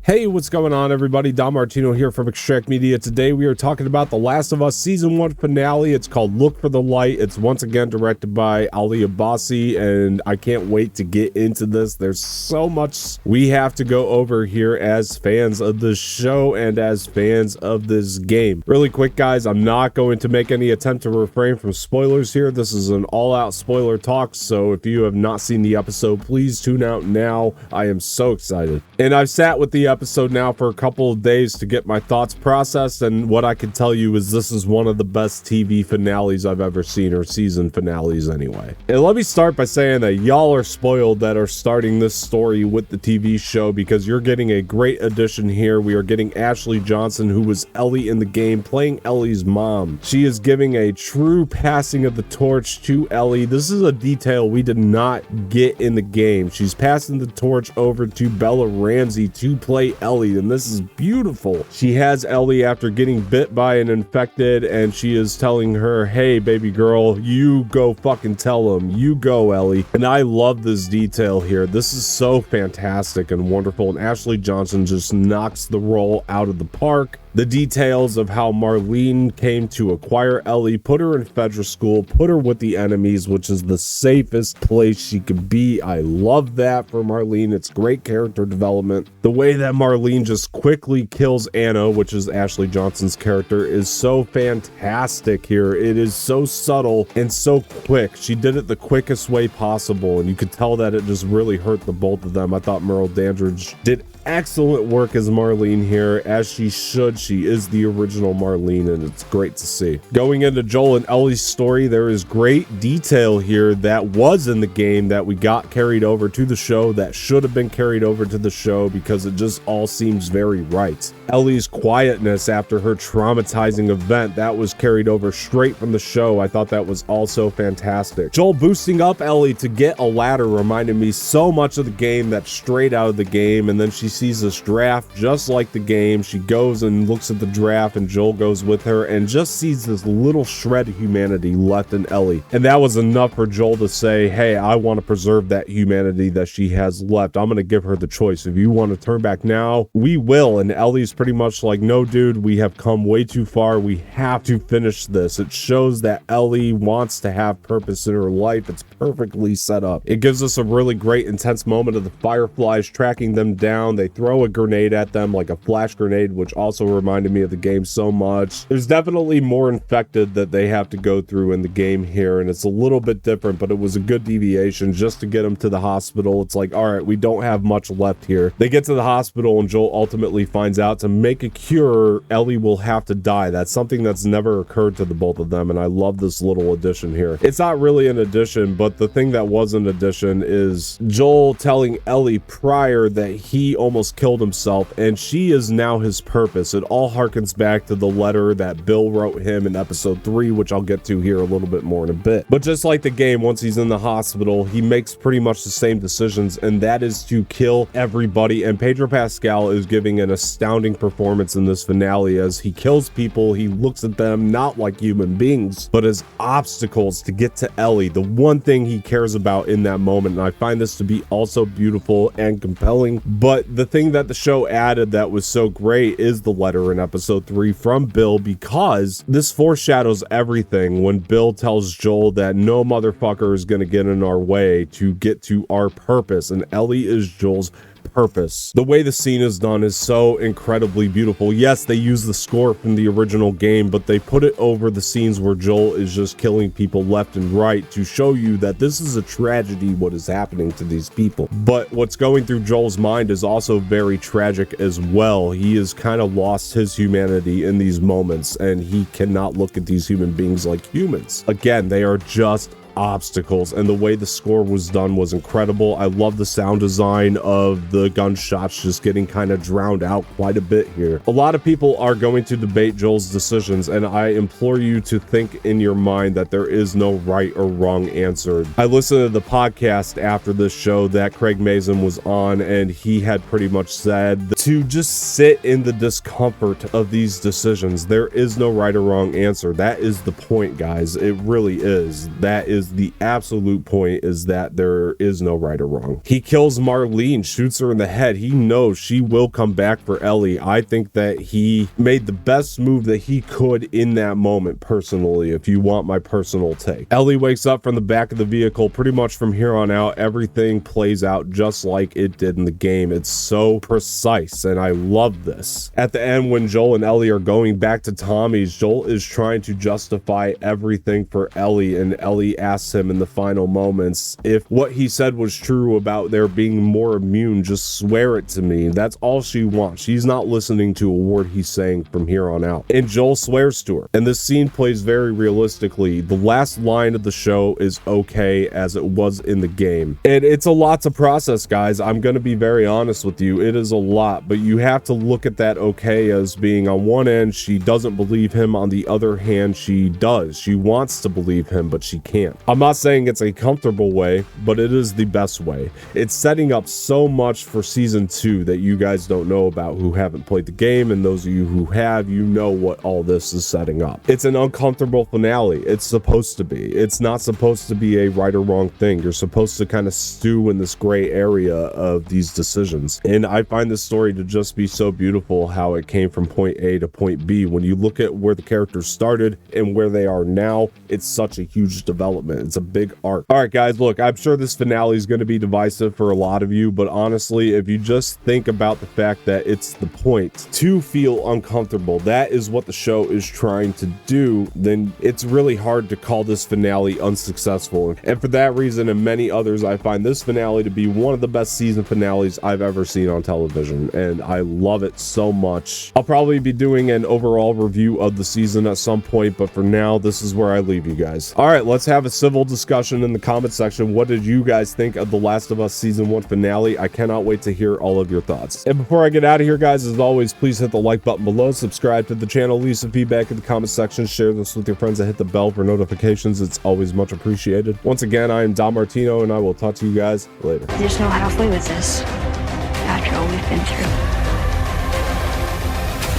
Hey, what's going on, everybody? Don Martino here from Extract Media. Today we are talking about The Last of Us Season 1 finale. It's called Look for the Light. It's once again directed by Ali Abbasi, and I can't wait to get into this. There's so much we have to go over here as fans of the show and as fans of this game. Really quick, guys, I'm not going to make any attempt to refrain from spoilers here. This is an all-out spoiler talk, so if you have not seen the episode, please tune out now. I am so excited. And I've sat with the episode now for a couple of days to get my thoughts processed, and what I can tell you is this is one of the best TV finales I've ever seen, or season finales anyway. And let me start by saying that y'all are spoiled that are starting this story with the TV show, because you're getting a great addition here. We are getting Ashley Johnson, who was Ellie in the game, playing Ellie's mom. She is giving a true passing of the torch to Ellie. This is a detail we did not get in the game. She's passing the torch over to Bella Ramsey to play Ellie, and this is beautiful. She has Ellie after getting bit by an infected, and she is telling her, hey baby girl, you go fucking tell him, you go Ellie. And I love this detail here. This is so fantastic and wonderful, and Ashley Johnson just knocks the role out of the park. The details of how Marlene came to acquire Ellie, put her in Fedra school, put her with the enemies, which is the safest place she could be. I love that for Marlene. It's great character development. The way that Marlene just quickly kills Anna, which is Ashley Johnson's character, is so fantastic here. It is so subtle and so quick. She did it the quickest way possible, and you could tell that it just really hurt the both of them. I thought Merle Dandridge did excellent work as Marlene here, as she should. She is the original Marlene, and it's great to see. Going into Joel and Ellie's story, there is great detail here that was in the game that we got carried over to the show, that should have been carried over to the show, because it just all seems very right. Ellie's quietness after her traumatizing event, that was carried over straight from the show. I thought that was also fantastic. Joel boosting up Ellie to get a ladder reminded me so much of the game, that's straight out of the game. And then she sees this draft just like the game. She goes and looks at the draft, and Joel goes with her and just sees this little shred of humanity left in Ellie. And that was enough for Joel to say, hey, I want to preserve that humanity that she has left. I'm going to give her the choice. If you want to turn back now, we will. And Ellie's pretty much like, no dude, we have come way too far. We have to finish this. It shows that Ellie wants to have purpose in her life. It's perfectly set up. It gives us a really great intense moment of the Fireflies tracking them down. They throw a grenade at them, like a flash grenade, which also reminded me of the game so much. There's definitely more infected that they have to go through in the game here, and it's a little bit different, but it was a good deviation just to get them to the hospital. It's like, all right, we don't have much left here. They get to the hospital, and Joel ultimately finds out to make a cure, Ellie will have to die. That's something that's never occurred to the both of them, and I love this little addition here. It's not really an addition, but the thing that was an addition is Joel telling Ellie prior that he almost killed himself, and she is now his purpose. It all harkens back to the letter that Bill wrote him in episode 3, which I'll get to here a little bit more in a bit. But just like the game, once he's in the hospital, he makes pretty much the same decisions, and that is to kill everybody. And Pedro Pascal is giving an astounding performance in this finale as he kills people. He looks at them not like human beings, but as obstacles to get to Ellie, the one thing he cares about in that moment. And I find this to be also beautiful and compelling. But the thing that the show added that was so great is the letter in episode 3 from Bill, because this foreshadows everything when Bill tells Joel that no motherfucker is going to get in our way to get to our purpose, and Ellie is Joel's purpose. The way the scene is done is so incredibly beautiful. Yes, they use the score from the original game, but they put it over the scenes where Joel is just killing people left and right to show you that this is a tragedy what is happening to these people. But what's going through Joel's mind is also very tragic as well. He has kind of lost his humanity in these moments, and he cannot look at these human beings like humans. Again, they are just obstacles, and the way the score was done was incredible. I love the sound design of the gunshots just getting kind of drowned out quite a bit here. A lot of people are going to debate Joel's decisions, and I implore you to think in your mind that there is no right or wrong answer. I listened to the podcast after this show that Craig Mazin was on, and he had pretty much said to just sit in the discomfort of these decisions. There is no right or wrong answer. That is the point, guys. It really is. That is is the absolute point is that there is no right or wrong. He kills Marlene, shoots her in the head. He knows she will come back for Ellie. I think that he made the best move that he could in that moment, personally, if you want my personal take. Ellie wakes up from the back of the vehicle. Pretty much from here on out, everything plays out just like it did in the game. It's so precise, and I love this. At the end, when Joel and Ellie are going back to Tommy's, Joel is trying to justify everything for Ellie, and Ellie asks him in the final moments if what he said was true about there being more immune. Just swear it to me. That's all she wants. She's not listening to a word he's saying from here on out. And Joel swears to her. And this scene plays very realistically. The last line of the show is okay as it was in the game. And it's a lot to process, guys. I'm going to be very honest with you. It is a lot, but you have to look at that okay as being on one end, she doesn't believe him. On the other hand, she does. She wants to believe him, but she can't. I'm not saying it's a comfortable way, but it is the best way. It's setting up so much for season 2 that you guys don't know about who haven't played the game, and those of you who have, you know what all this is setting up. It's an uncomfortable finale. It's supposed to be. It's not supposed to be a right or wrong thing. You're supposed to kind of stew in this gray area of these decisions. And I find this story to just be so beautiful, how it came from point A to point B. When you look at where the characters started and where they are now, it's such a huge development. It's a big arc. All right, guys, look, I'm sure this finale is going to be divisive for a lot of you, but honestly, if you just think about the fact that it's the point to feel uncomfortable, that is what the show is trying to do, then it's really hard to call this finale unsuccessful. And for that reason and many others, I find this finale to be one of the best season finales I've ever seen on television, and I love it so much. I'll probably be doing an overall review of the season at some point, but for now, this is where I leave you guys. All right, let's have a civil discussion in the comment section. What did you guys think of The Last of Us season 1 finale? I cannot wait to hear all of your thoughts. And before I get out of here, guys, as always, please hit the like button below, subscribe to the channel, leave some feedback in the comment section, share this with your friends, and hit the bell for notifications. It's always much appreciated. Once again, I am Dom Martino, and I will talk to you guys later. There's no halfway with this. After all we've been through.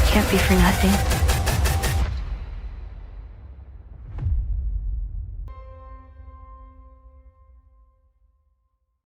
It can't be for nothing.